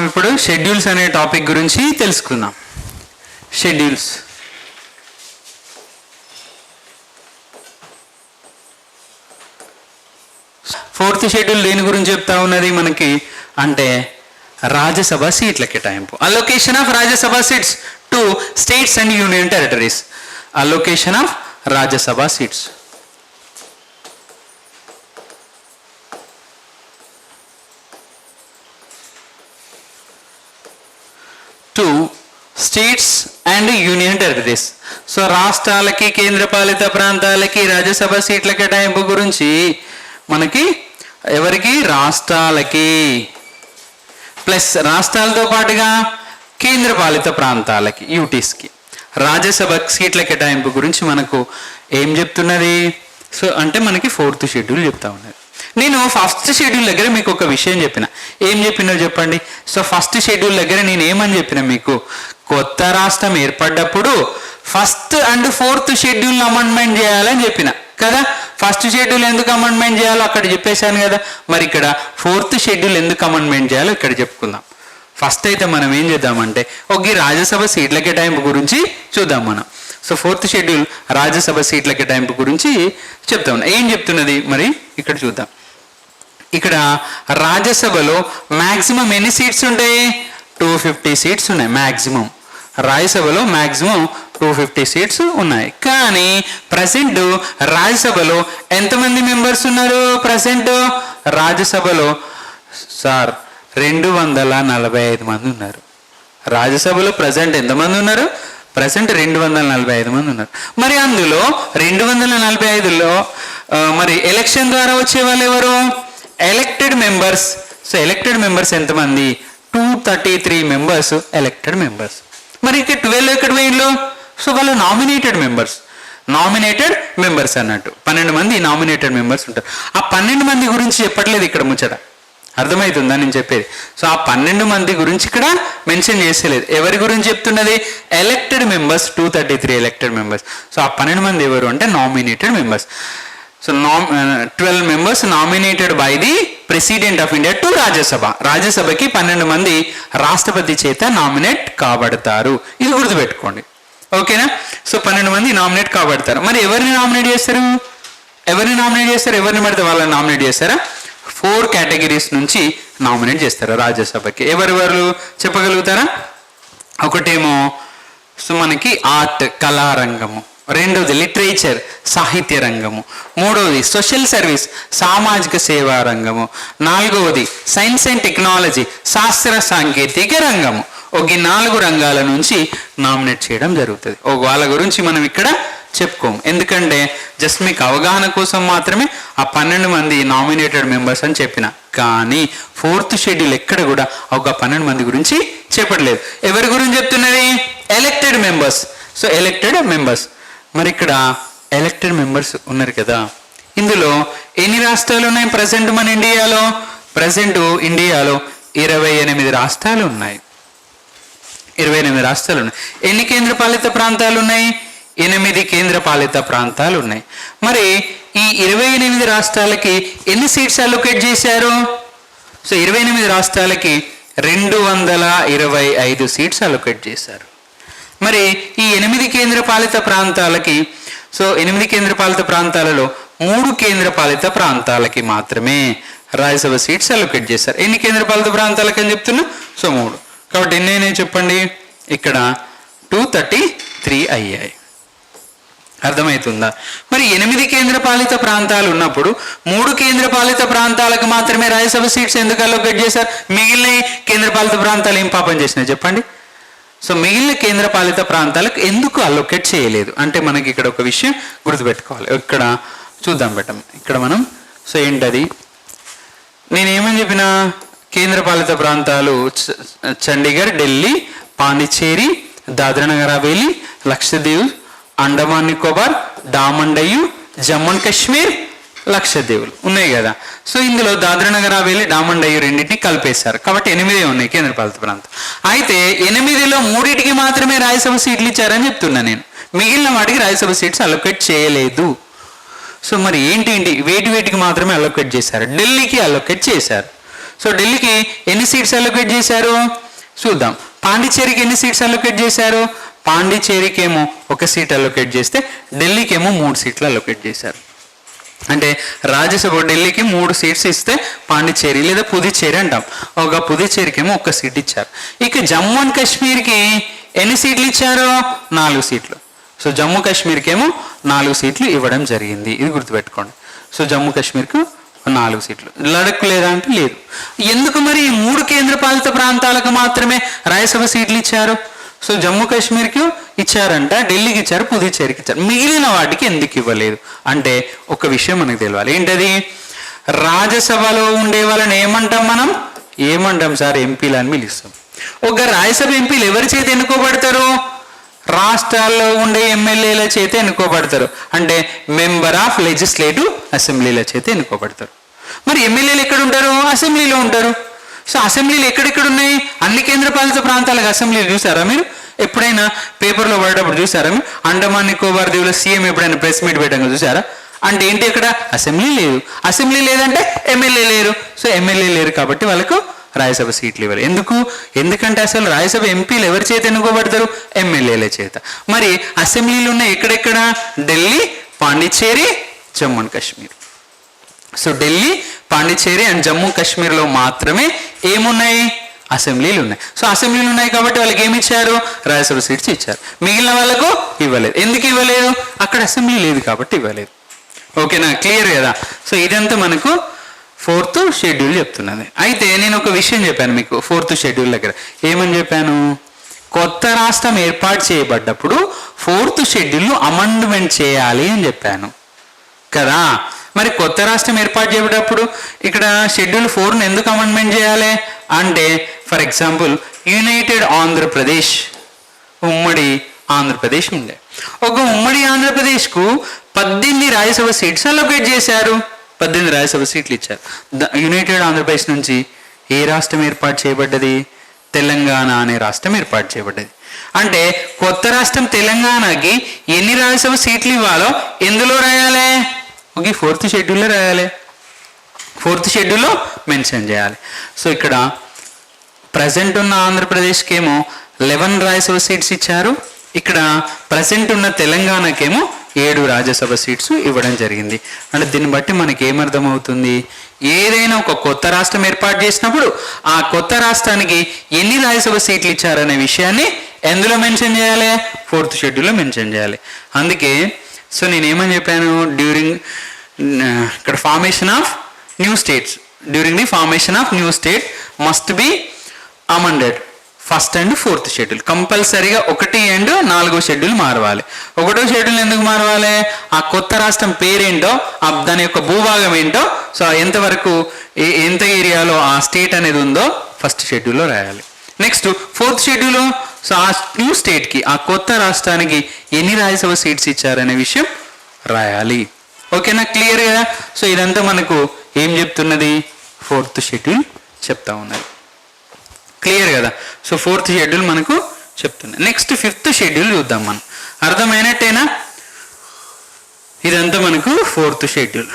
ఇప్పుడు షెడ్యూల్స్ అనే టాపిక్ గురించి తెలుసుకుందాం. షెడ్యూల్స్ ఫోర్త్ షెడ్యూల్ దేని గురించి చెప్తా ఉన్నది మనకి అంటే రాజ్యసభ సీట్ల కేటాయింపు. Allocation of Rajya Sabha seats to states and union territories. Allocation of Rajya Sabha seats to states and union territories. So రాష్ట్రాలకి కేంద్రపాలిత ప్రాంతాలకి రాజ్యసభ సీట్ల కేటాయింపు గురించి మనకి ఎవరికి రాష్ట్రాలకి ప్లస్ రాష్ట్రాలతో పాటుగా కేంద్రపాలిత ప్రాంతాలకి యూటీస్కి రాజ్యసభ సీట్ల కేటాయింపు గురించి మనకు ఏం చెప్తున్నది? సో అంటే మనకి ఫోర్త్ షెడ్యూల్ చెప్తా ఉన్నది. నేను ఫస్ట్ షెడ్యూల్ దగ్గర మీకు ఒక విషయం చెప్పిన. ఏం చెప్పినో చెప్పండి. సో ఫస్ట్ షెడ్యూల్ దగ్గర నేను ఏమని చెప్పిన మీకు, కొత్త రాష్ట్రం ఏర్పడ్డప్పుడు first and fourth schedule amendment చేయాలని చెప్పిన కదా. ఫస్ట్ షెడ్యూల్ ఎందుకు అమెండ్మెంట్ చేయాలో అక్కడ చెప్పేశాను కదా. మరి ఇక్కడ ఫోర్త్ షెడ్యూల్ ఎందుకు అమెండ్మెంట్ చేయాలో ఇక్కడ చెప్పుకుందాం. ఫస్ట్ అయితే మనం ఏం చేద్దామంటే ఒక రాజ్యసభ సీట్ల కేటాయింపు గురించి చూద్దాం మనం. సో ఫోర్త్ షెడ్యూల్ రాజ్యసభ సీట్ల కేటాయింపు గురించి చెప్తా ఉన్నా. ఏం చెప్తున్నది మరి ఇక్కడ చూద్దాం. ఇక్కడ రాజ్యసభలో మ్యాక్సిమం ఎన్ని సీట్స్ ఉంటాయి? 250 సీట్స్ ఉన్నాయి మ్యాక్సిమం. రాజ్యసభలో మ్యాక్సిమం 250 సీట్స్ ఉన్నాయి. కానీ ప్రజెంట్ రాజ్యసభలో ఎంతమంది మెంబర్స్ ఉన్నారు? ప్రజెంట్ రాజ్యసభలో సార్ 245 మంది ఉన్నారు. రాజ్యసభలో ప్రజెంట్ ఎంతమంది ఉన్నారు? ప్రజెంట్ 245 మంది ఉన్నారు. మరి అందులో 245లో మరి ఎలక్షన్ ద్వారా వచ్చే వాళ్ళు ఎవరు? Elected members. So elected members ఎంతమంది? 233 మెంబర్స్ ఎలక్టెడ్ మెంబర్స్. మరి ఇక్కడ 12 ఎక్కడ పోయిన్లు? సో వాళ్ళు నామినేటెడ్ మెంబర్స్ అన్నట్టు 12 మంది నామినేటెడ్ మెంబర్స్ ఉంటారు. ఆ 12 మంది గురించి చెప్పట్లేదు ఇక్కడ ముచ్చట. అర్థమవుతుందా నేను చెప్పేది? సో ఆ 12 మంది గురించి ఇక్కడ మెన్షన్ చేసేలేదు. ఎవరి గురించి చెప్తున్నది? Elected members 233 elected members. So ఆ 12 మంది ఎవరు అంటే nominated members. So 12 members nominated by the president of India to Rajya Sabha. రాజ్యసభకి 12 మంది రాష్ట్రపతి చేత నామినేట్ కాబడతారు. ఇది గుర్తుపెట్టుకోండి, ఓకేనా? సో 12 మంది నామినేట్ కాబడతారు. మరి ఎవరిని నామినేట్ చేస్తారు? ఎవరిని పడితే వాళ్ళని నామినేట్ చేస్తారా? 4 కేటగిరీస్ నుంచి నామినేట్ చేస్తారు రాజ్యసభకి. ఎవరెవరు చెప్పగలుగుతారా? ఒకటేమో సో మనకి ఆర్ట్ కళారంగము, రెండవది లిటరేచర్ సాహిత్య రంగము, మూడవది సోషల్ సర్వీస్ సామాజిక సేవా రంగము, నాలుగవది సైన్స్ అండ్ టెక్నాలజీ శాస్త్ర సాంకేతిక రంగము. ఒక 4 రంగాల నుంచి నామినేట్ చేయడం జరుగుతుంది. వాళ్ళ గురించి మనం ఇక్కడ చెప్పుకోము, ఎందుకంటే జస్ట్ మీకు అవగాహన కోసం మాత్రమే ఆ 12 మంది నామినేటెడ్ మెంబర్స్ అని చెప్పిన. కానీ ఫోర్త్ షెడ్యూల్ ఎక్కడ కూడా ఒక 12 మంది గురించి చెప్పట్లేదు. ఎవరి గురించి చెప్తున్నది? Elected members. So elected members. మరి ఇక్కడ ఎలక్టెడ్ మెంబర్స్ ఉన్నారు కదా, ఇందులో ఎన్ని రాష్ట్రాలు ఉన్నాయి ప్రజెంట్ మన ఇండియాలో? ప్రజెంట్ ఇండియాలో 28 రాష్ట్రాలు ఉన్నాయి. 28 రాష్ట్రాలు ఉన్నాయి. ఎన్ని కేంద్రపాలిత ప్రాంతాలు ఉన్నాయి? 8 కేంద్రపాలిత ప్రాంతాలు ఉన్నాయి. మరి ఈ 28 రాష్ట్రాలకి ఎన్ని సీట్స్ అలొకేట్ చేశారు? సో 28 రాష్ట్రాలకి 225 సీట్స్ అలొకేట్ చేశారు. మరి ఈ 8 కేంద్రపాలిత ప్రాంతాలకి సో 8 కేంద్రపాలిత ప్రాంతాలలో 3 కేంద్రపాలిత ప్రాంతాలకి మాత్రమే రాజ్యసభ సీట్స్ అలొకేట్ చేశారు. ఎన్ని కేంద్రపాలిత ప్రాంతాలకి అని చెప్తున్నా? సో 3. కాబట్టి ఎన్నైనా చెప్పండి? ఇక్కడ 233 అయ్యాయి. అర్థమవుతుందా? మరి 8 కేంద్రపాలిత ప్రాంతాలు ఉన్నప్పుడు 3 కేంద్రపాలిత ప్రాంతాలకు మాత్రమే రాజ్యసభ సీట్స్ ఎందుకు అలొకేట్ చేశారు? మిగిలిన కేంద్రపాలిత ప్రాంతాలు ఏం పాపం చేసినాయి చెప్పండి? సో మిగిలిన కేంద్రపాలిత ప్రాంతాలకు ఎందుకు అలొకేట్ చేయలేదు అంటే మనకి ఇక్కడ ఒక విషయం గుర్తుపెట్టుకోవాలి. ఇక్కడ చూద్దాం బెటం. ఇక్కడ మనం సో ఏంటది నేనేమని చెప్పిన? కేంద్రపాలిత ప్రాంతాలు చండీగఢ్, ఢిల్లీ, పాండిచ్చేరి, దాద్రా నగర్ హవేలీ, లక్షద్వీప్, అండమాన్ నికోబార్, డామన్ డయ్యు, జమ్మూ అండ్ కాశ్మీర్, లక్షద్వీపులు ఉన్నాయి కదా. సో ఇందులో దాద్రా నగర్ హవేలీ, డామన్ డయ్యు రెండింటిని కలిపేశారు. కాబట్టి 8 ఉన్నాయి కేంద్రపాలిత ప్రాంతం. అయితే 8లో 3టికి మాత్రమే రాజ్యసభ సీట్లు ఇచ్చారని చెప్తున్నా నేను. మిగిలిన వాటికి రాజ్యసభ సీట్స్ అలొకేట్ చేయలేదు. సో మరి ఏంటి వేటికి మాత్రమే అలొకేట్ చేశారు? ఢిల్లీకి అలొకేట్ చేశారు. సో ఢిల్లీకి ఎన్ని సీట్స్ అలొకేట్ చేశారు చూద్దాం. పాండిచ్చేరికి ఎన్ని సీట్స్ అలొకేట్ చేశారు? పాండిచ్చేరికి ఏమో 1 సీట్ అలొకేట్ చేస్తే ఢిల్లీకి ఏమో 3 సీట్లు అలొకేట్ చేశారు. అంటే రాజ్యసభ ఢిల్లీకి 3 సీట్స్ ఇస్తే పాండిచ్చేరి లేదా పుదుచ్చేరి అంటాం, ఒక పుదుచ్చేరికి ఏమో 1 సీట్ ఇచ్చారు. ఇక జమ్మూ అండ్ కాశ్మీర్కి ఎన్ని సీట్లు ఇచ్చారు? 4 సీట్లు. సో జమ్మూ కాశ్మీర్కి ఏమో 4 సీట్లు ఇవ్వడం జరిగింది, ఇది గుర్తుపెట్టుకోండి. సో జమ్మూ కాశ్మీర్కు 4 సీట్లు. లడక్ లేదా అంటే లేదు. ఎందుకు మరి ఈ 3 కేంద్రపాలిత ప్రాంతాలకు మాత్రమే రాజ్యసభ సీట్లు ఇచ్చారు? సో జమ్మూ కాశ్మీర్కి ఇచ్చారంట, ఢిల్లీకి ఇచ్చారు, పుదుచ్చేరికి ఇచ్చారు, మిగిలిన వాటికి ఎందుకు ఇవ్వలేదు అంటే ఒక విషయం మనకు తెలియాలి. ఏంటది? రాజ్యసభలో ఉండే వాళ్ళని ఏమంటాం సార్? ఎంపీలు అని పిలుస్తాం. ఒక రాజ్యసభ ఎంపీలు ఎవరి చేత ఎన్నుకోబడతారు? రాష్ట్రాల్లో ఉండే ఎమ్మెల్యేల చేత ఎన్నుకోబడతారు, అంటే మెంబర్ ఆఫ్ లెజిస్లేటివ్ అసెంబ్లీల చేత ఎన్నుకోబడతారు. మరి ఎమ్మెల్యేలు ఎక్కడ ఉంటారు? అసెంబ్లీలో ఉంటారు. సో అసెంబ్లీలు ఎక్కడెక్కడ ఉన్నాయి? అన్ని కేంద్రపాలిత ప్రాంతాలకు అసెంబ్లీలు చూసారా మీరు? ఎప్పుడైనా పేపర్లో పడేటప్పుడు చూసారా మీరు? అండమాన్ నికోబార్ దీవులో సీఎం ఎప్పుడైనా ప్రెస్ మీట్ పెట్టాక చూసారా? అంటే ఏంటి? ఇక్కడ అసెంబ్లీ లేదు. అసెంబ్లీ లేదంటే ఎమ్మెల్యే లేరు. సో ఎమ్మెల్యే లేరు కాబట్టి వాళ్ళకు రాజ్యసభ సీట్లు ఇవ్వాలి. ఎందుకంటే అసలు రాజ్యసభ ఎంపీలు ఎవరి చేత ఎన్నుకోబడతారు? ఎమ్మెల్యేల చేత. మరి అసెంబ్లీలు ఉన్నాయి ఎక్కడెక్కడ? Delhi, Pondicherry, Jammu and Kashmir. So Delhi, Pondicherry and Jammu కాశ్మీర్లో మాత్రమే ఏమున్నాయి? అసెంబ్లీలు ఉన్నాయి. సో అసెంబ్లీలు ఉన్నాయి కాబట్టి వాళ్ళకి ఏమి ఇచ్చారు? రాజ్యసభ సీట్స్ ఇచ్చారు. మిగిలిన వాళ్ళకు ఇవ్వలేదు. ఎందుకు ఇవ్వలేదు? అక్కడ అసెంబ్లీ లేదు కాబట్టి ఇవ్వలేదు. ఓకేనా? క్లియర్ కదా? సో ఇదంతా మనకు 4th షెడ్యూల్ చెప్తున్నది. అయితే నేను ఒక విషయం చెప్పాను మీకు 4th షెడ్యూల్ దగ్గర. ఏమని చెప్పాను? కొత్త రాష్ట్రం ఏర్పాటు చేయబడ్డప్పుడు 4th షెడ్యూల్ అమెండ్మెంట్ చేయాలి అని చెప్పాను కదా. మరి కొత్త రాష్ట్రం ఏర్పాటు చేయబడ్డప్పుడు ఇక్కడ షెడ్యూల్ 4ను ఎందుకు అమెండ్మెంట్ చేయాలి అంటే, ఫర్ ఎగ్జాంపుల్ యునైటెడ్ ఆంధ్రప్రదేశ్, ఉమ్మడి ఆంధ్రప్రదేశ్ ఉండే. ఒక ఉమ్మడి ఆంధ్రప్రదేశ్కు 18 రాజ్యసభ సీట్స్ అలొకేట్ చేశారు. 18 రాజ్యసభ సీట్లు ఇచ్చారు. యునైటెడ్ ఆంధ్రప్రదేశ్ నుంచి ఏ రాష్ట్రం ఏర్పాటు చేయబడ్డది? తెలంగాణ అనే రాష్ట్రం ఏర్పాటు చేయబడ్డది. అంటే కొత్త రాష్ట్రం తెలంగాణకి ఎన్ని రాజ్యసభ సీట్లు ఇవ్వాలో ఎందులో రాయాలి? ఓకే, 4th షెడ్యూల్లో రాయాలి. 4th షెడ్యూల్లో మెన్షన్ చేయాలి. సో ఇక్కడ ప్రజెంట్ ఉన్న ఆంధ్రప్రదేశ్కి ఏమో 11 రాజ్యసభ సీట్స్ ఇచ్చారు. ఇక్కడ ప్రజెంట్ ఉన్న తెలంగాణకేమో 7 రాజ్యసభ సీట్స్ ఇవ్వడం జరిగింది. అంటే దీన్ని బట్టి మనకి ఏమర్థమవుతుంది? ఏదైనా ఒక కొత్త రాష్ట్రం ఏర్పాటు చేసినప్పుడు ఆ కొత్త రాష్ట్రానికి ఎన్ని రాజ్యసభ సీట్లు ఇచ్చారనే విషయాన్ని ఎందులో మెన్షన్ చేయాలి? 4th షెడ్యూల్లో మెన్షన్ చేయాలి. అందుకే సో నేనేమని చెప్పాను? ఇక్కడ formation of new states, during the formation of new state must be amended 1st and 4th schedule. కంపల్సరీగా 1 and 4వ షెడ్యూల్ మారవాలి. 1వ షెడ్యూల్ ఎందుకు మారవాలి? ఆ కొత్త రాష్ట్రం పేరేంటో, దాని యొక్క భూభాగం ఏంటో, సో ఎంతవరకు ఎంత ఏరియాలో ఆ స్టేట్ అనేది ఉందో 1st షెడ్యూల్లో రాయాలి. నెక్స్ట్ 4th షెడ్యూల్, సో ఆ న్యూ స్టేట్కి, ఆ కొత్త రాష్ట్రానికి ఎన్ని రాజ్యసభ సీట్స్ ఇచ్చారనే విషయం రాయాలి. ఓకేనా? క్లియర్ కదా? సో ఇదంతా మనకు ఏం చెప్తున్నది? 4th షెడ్యూల్ చెప్తా ఉన్నది. క్లియర్ కదా? సో 4th షెడ్యూల్ మనకు చెప్తున్నది. నెక్స్ట్ 5th షెడ్యూల్ చూద్దాం మనం. అర్థమైనట్టేనా? ఇదంతా మనకు 4th షెడ్యూల్.